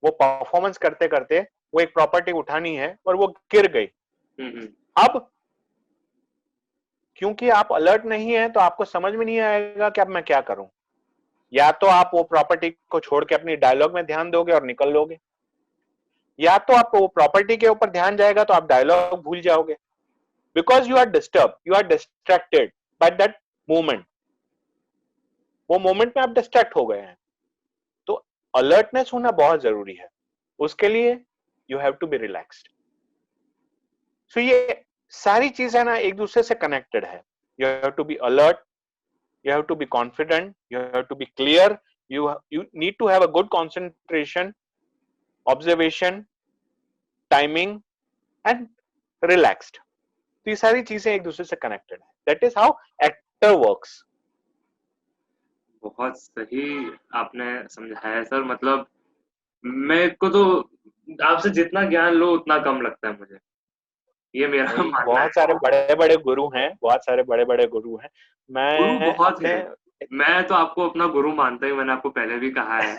वो परफॉर्मेंस करते करते वो एक प्रॉपर्टी उठानी है और वो गिर गई। अब क्योंकि आप अलर्ट नहीं है तो आपको समझ में नहीं आएगा कि अब मैं क्या करूं। या तो आप वो प्रॉपर्टी को छोड़ के अपनी डायलॉग में ध्यान दोगे और निकल लोगे, या तो आपको वो प्रॉपर्टी के ऊपर ध्यान जाएगा तो आप डायलॉग भूल जाओगे, because you are disturb, you are distracted by that movement. वो मोमेंट में आप डिस्ट्रैक्ट हो गए हैं। तो अलर्टनेस होना बहुत जरूरी है, उसके लिए you have to be relaxed. So ये सारी चीजें ना एक दूसरे से कनेक्टेड है। You have to be alert, you have to be confident, you have to be clear, you need to have a good concentration, observation, timing and relaxed. तो ये सारी चीजें एक दूसरे से कनेक्टेड है। That is how actor works. बहुत सही आपने समझाया सर। मतलब मेरे को तो आपसे जितना ज्ञान लो उतना कम लगता है मुझे, ये मेरा नहीं, मानना है। बहुत सारे बड़े बड़े गुरु हैं, बहुत सारे बड़े बड़े गुरु हैं। गुरु मैं बहुत अपने है, मैं तो आपको अपना गुरु मानता हूँ, मैंने आपको पहले भी कहा है।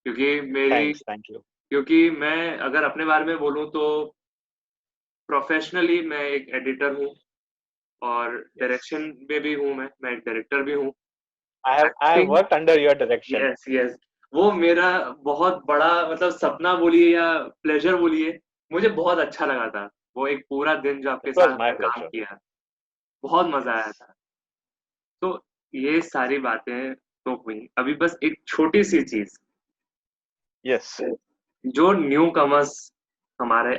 क्योंकि मेरी थैंक यू। क्योंकि मैं अगर अपने बारे में बोलूँ तो प्रोफेशनली मैं एक एडिटर हूँ और डायरेक्शन में भी हूँ, मैं एक डायरेक्टर भी हूँ। I have acting, worked under your direction. Yes yes, वो मेरा बहुत बड़ा मतलब सपना बोलिए या प्लेजर बोलिए, मुझे बहुत अच्छा लगा था। वो एक पूरा दिन जो आपके इट वाज साथ माय हमने काम प्लेजर। किया, बहुत मजा आया था। तो ये सारी बातें तो हुई, अभी बस एक छोटी सी चीज, यस जो न्यू कमर्स हमारे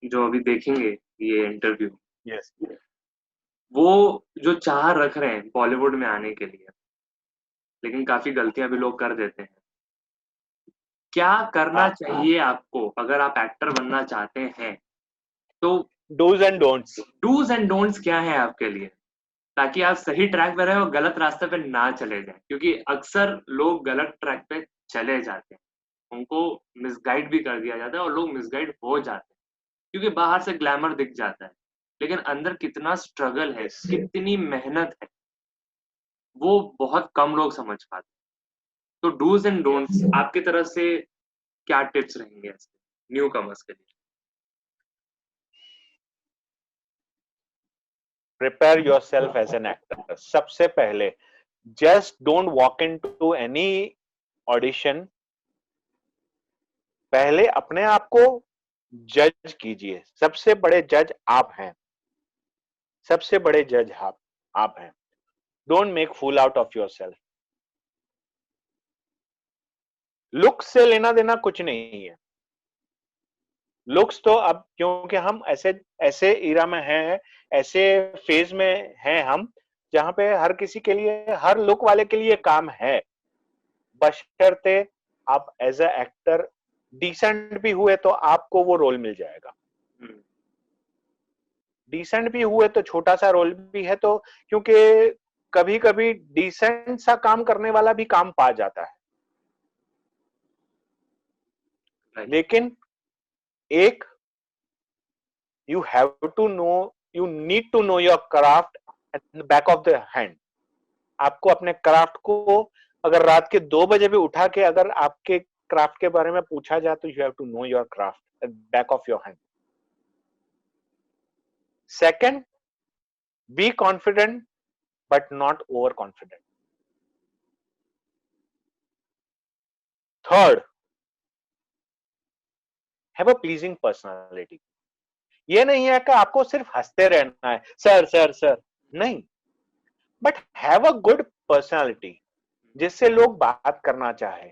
जो अभी देखेंगे ये इंटरव्यू, यस। वो जो चाह रख रहे हैं बॉलीवुड में आने के लिए, लेकिन काफी गलतियां भी लोग कर देते हैं। क्या करना हाँ, चाहिए आपको अगर आप एक्टर बनना चाहते हैं? तो do's and don'ts. Do's and don'ts क्या है आपके लिए, ताकि आप सही ट्रैक पे रहे और गलत रास्ते पे ना चले जाएं? क्योंकि अक्सर लोग गलत ट्रैक पे चले जाते हैं, उनको मिसगाइड भी कर दिया जाता है और लोग मिसगाइड हो जाते हैं, क्योंकि बाहर से ग्लैमर दिख जाता है, लेकिन अंदर कितना स्ट्रगल है, यस। कितनी मेहनत है, वो बहुत कम लोग समझ पाते हैं। तो डूज एंड डोंट्स आपकी तरफ से क्या टिप्स रहेंगे ऐसे न्यू कमर्स के लिए? Prepare yourself as an actor. सबसे पहले just don't walk into any audition. पहले अपने आप को जज कीजिए। सबसे बड़े जज आप हैं, सबसे बड़े जज आप हैं। Don't make fool out of yourself. Looks से लेना देना कुछ नहीं है। लुक्स तो अब क्योंकि हम ऐसे ऐसे इरा में हैं, ऐसे फेज में हैं हम, जहां पे हर किसी के लिए, हर लुक वाले के लिए काम है, बशर्ते आप एज अ एक्टर डिसेंट भी हुए तो आपको वो रोल मिल जाएगा। डिसेंट भी हुए तो छोटा सा रोल भी है तो, क्योंकि कभी कभी डिसेंट सा काम करने वाला भी काम पा जाता है। राइट। लेकिन एक, you have to know, you need to know your craft at the back of the hand. आपको अपने क्राफ्ट को, अगर रात के 2 बजे भी उठा के अगर आपके क्राफ्ट के बारे में पूछा जाए तो you have to know your craft at back of your hand. Second, be confident but not over confident. Third, have a pleasing personality. ये नहीं है कि आपको सिर्फ हंसते रहना है, सर सर सर, नहीं, but have a good personality जिससे लोग बात करना चाहे।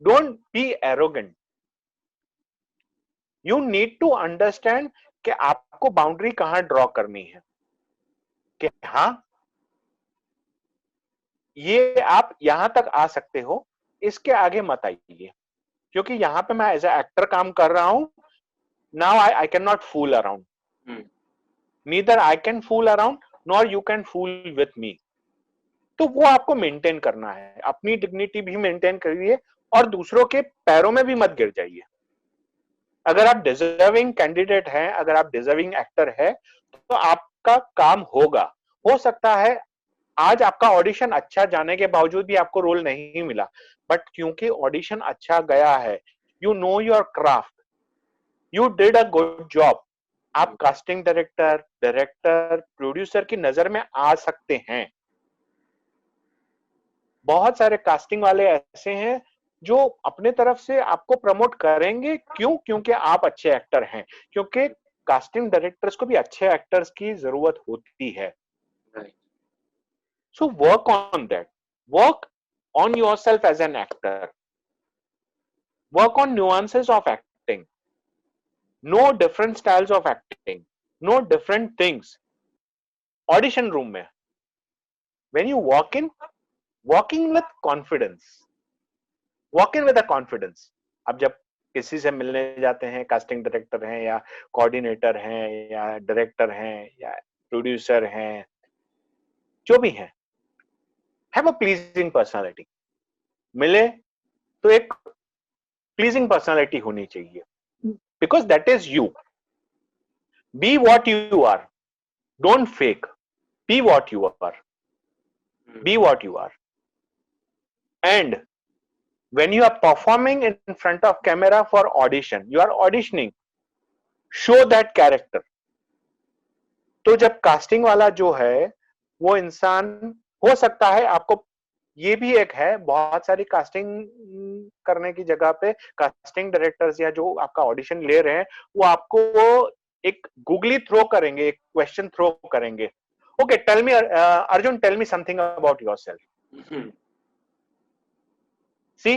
Don't be arrogant. You need to understand कि आपको बाउंड्री कहां ड्रॉ करनी है, कि हाँ ये आप यहां तक आ सकते हो, इसके आगे मत आइए, क्योंकि यहां पे मैं एज ए एक्टर काम कर रहा हूं। Now I can not fool around, neither I can fool around nor you can fool with me. तो वो आपको मेंटेन करना है, अपनी डिग्निटी भी मेंटेन करिए और दूसरों के पैरों में भी मत गिर जाइए। अगर आप डिजर्विंग कैंडिडेट हैं, अगर आप डिजर्विंग एक्टर है, तो आपका काम होगा। हो सकता है आज आपका ऑडिशन अच्छा जाने के बावजूद भी आपको रोल नहीं मिला, बट क्योंकि ऑडिशन अच्छा गया है, you know your craft, you did a good job, आप कास्टिंग डायरेक्टर, प्रोड्यूसर की नजर में आ सकते हैं। बहुत सारे कास्टिंग वाले ऐसे हैं जो अपने तरफ से आपको प्रमोट करेंगे। क्यों? क्योंकि आप अच्छे एक्टर हैं। क्योंकि कास्टिंग डायरेक्टर्स को भी अच्छे एक्टर्स की जरूरत होती है। So work on that. Work on yourself as an actor. Work on nuances of acting. Know different styles of acting. Know different things. Audition room में, when you walk in with confidence. Walk in with a confidence. अब जब किसी से मिलने जाते हैं, कास्टिंग डायरेक्टर हैं या कोऑर्डिनेटर हैं या डायरेक्टर हैं या प्रोड्यूसर हैं, जो भी हैं, हैव अ प्लीजिंग पर्सनालिटी. मिले तो एक प्लीजिंग पर्सनालिटी होनी चाहिए, because that is you. Be what you are, don't fake. Be what you are. Be what you are. And when you are performing in front of camera for audition, you are auditioning, show that character. तो जब कास्टिंग वाला जो है वो इंसान, हो सकता है आपको, ये भी एक है, बहुत सारी कास्टिंग करने की जगह पे कास्टिंग डायरेक्टर्स या जो आपका ऑडिशन ले रहे हैं वो आपको एक गूगली थ्रो करेंगे, एक क्वेश्चन थ्रो करेंगे. Okay, tell me, Arjun, tell me something about yourself. See,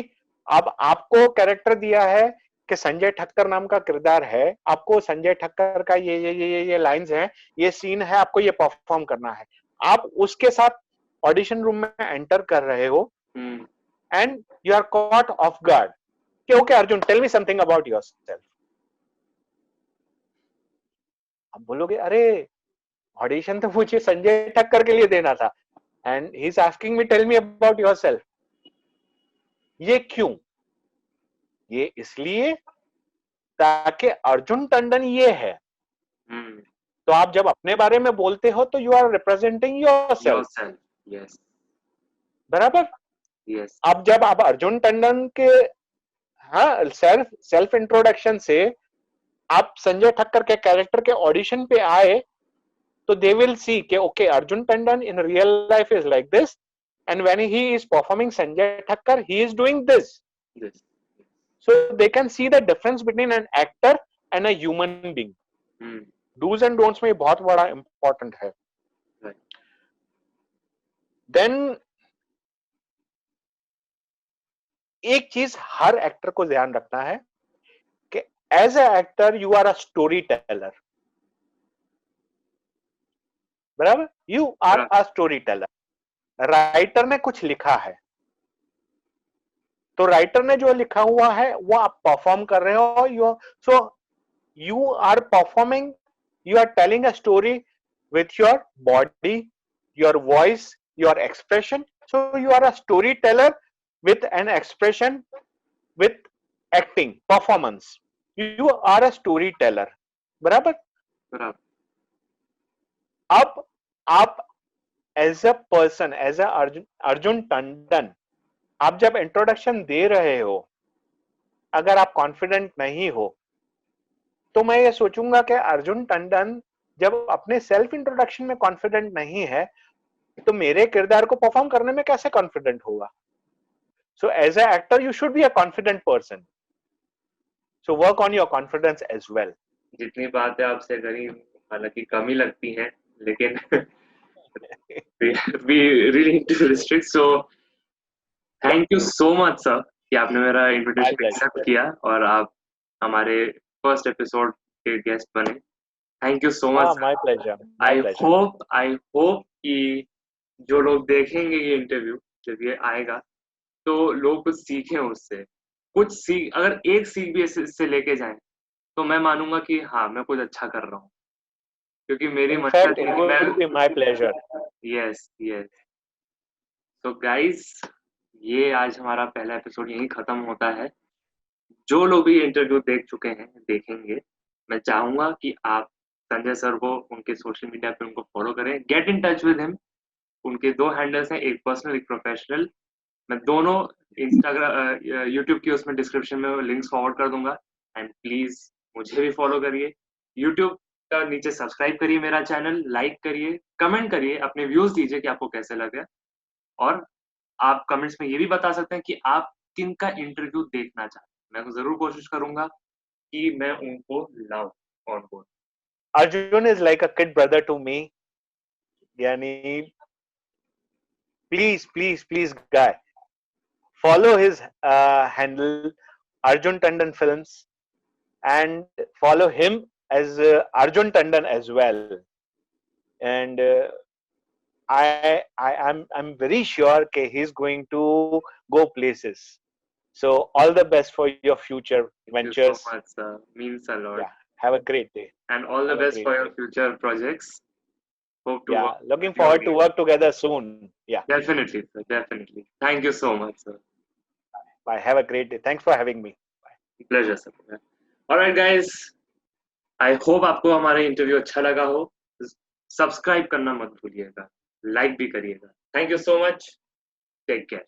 अब आपको कैरेक्टर दिया है कि संजय ठक्कर नाम का किरदार है, आपको संजय ठक्कर का ये लाइंस हैं, ये सीन है, आपको ये परफॉर्म करना है. आप उसके साथ ऑडिशन रूम में एंटर कर रहे हो and you are caught off guard कि okay Arjun, tell me something about yourself. आप बोलोगे अरे ऑडिशन तो मुझे संजय ठक्कर के लिए देना था and he is asking me tell me about yourself. ये क्यों? ये इसलिए ताकि अर्जुन टंडन ये है. तो आप जब अपने बारे में बोलते हो तो you are representing yourself. Yes, बराबर. यस. अब जब आप अर्जुन टंडन के सेल्फ इंट्रोडक्शन से आप संजय ठक्कर के कैरेक्टर के ऑडिशन पे आए तो they will see कि okay, Arjun Tandon in real life is like this, and when he is performing Sanjay Thakkar, he is doing this. Yes. So they can see the difference between an actor and a human being. Do's and don'ts में बहुत बड़ा important है. Right. Then एक चीज हर एक्टर को ध्यान रखना है कि as a actor you are a storyteller. बराबर. You are a storyteller. Writer ने कुछ लिखा है तो राइटर ने जो लिखा हुआ है वो आप परफॉर्म कर रहे हो. You are performing, you are telling a story with your body, your voice, your expression. So you are a storyteller with an expression, with acting, performance. You are a storyteller. बराबर. बराबर. अब आप as a person, as a Arjun Tandon, आप जब इंट्रोडक्शन दे रहे हो, अगर आप कॉन्फिडेंट नहीं हो तो मैं ये सोचूंगा कि अर्जुन टंडन जब अपने सेल्फ इंट्रोडक्शन में कॉन्फिडेंट नहीं है तो मेरे किरदार को परफॉर्म करने में कैसे कॉन्फिडेंट होगा. So as a actor you should be a confident person. So work on your confidence as well. जितनी बातें आपसे करी हालांकि कम ही लगती हैं, लेकिन we really need to restrict. So thank you so much sir कि आपने मेरा इनविटेशन एक्सेप्ट किया और आप हमारे फर्स्ट एपिसोड के गेस्ट बने. Thank you so much. My pleasure. I hope कि जो लोग देखेंगे ये इंटरव्यू जब ये आएगा तो लोग कुछ सीखें उससे. कुछ सीख, अगर एक सीख भी इससे लेके जाएं तो मैं मानूंगा कि हाँ मैं कुछ अच्छा कर रहा हूँ, क्योंकि मेरी मकसद है. My pleasure. Yes yes. तो गाइस, ये आज हमारा पहला एपिसोड यहीं खत्म होता है. जो लोग भी इंटरव्यू देख चुके हैं, देखेंगे, मैं चाहूंगा कि आप संजय सर को उनके सोशल मीडिया पे उनको फॉलो करें. Get in touch with him. उनके 2 हैंडल्स हैं, एक पर्सनल एक प्रोफेशनल. मैं दोनों इंस्टाग्राम यूट्यूब की उसमें डिस्क्रिप्शन में लिंक्स फॉरवर्ड कर दूंगा. एंड प्लीज मुझे भी फॉलो करिए. यूट्यूब का नीचे सब्सक्राइब करिए मेरा चैनल, लाइक करिए, कमेंट करिए, अपने व्यूज दीजिए कि आपको कैसे लगे. और आप कमेंट्स में ये भी बता सकते हैं कि आप किन का इंटरव्यू देखना चाहते हैं. मैं जरूर कोशिश करूंगा कि मैं उनको लाऊं on board. Arjun is like a kid brother to me. यानी please, guy, follow his handle, Arjun Tandon Films, and follow him as Arjun Tandon as well. And I'm very sure that he's going to go places. So all the best for your future Thank you so ventures. much, sir. Means a lot. Yeah, have a great day. And all the Have a best great for your day. future projects. Hope to Yeah, work looking with you forward to again. work together soon. Yeah, Definitely, sir. Definitely. Thank you so much, sir. bye. Have a great day. Thanks for having me. Pleasure, sir. Alright, guys. I hope आपको हमारा इंटरव्यू अच्छा लगा हो. सब्सक्राइब करना मत भूलिएगा. लाइक भी करिएगा. Thank you so much. Take care.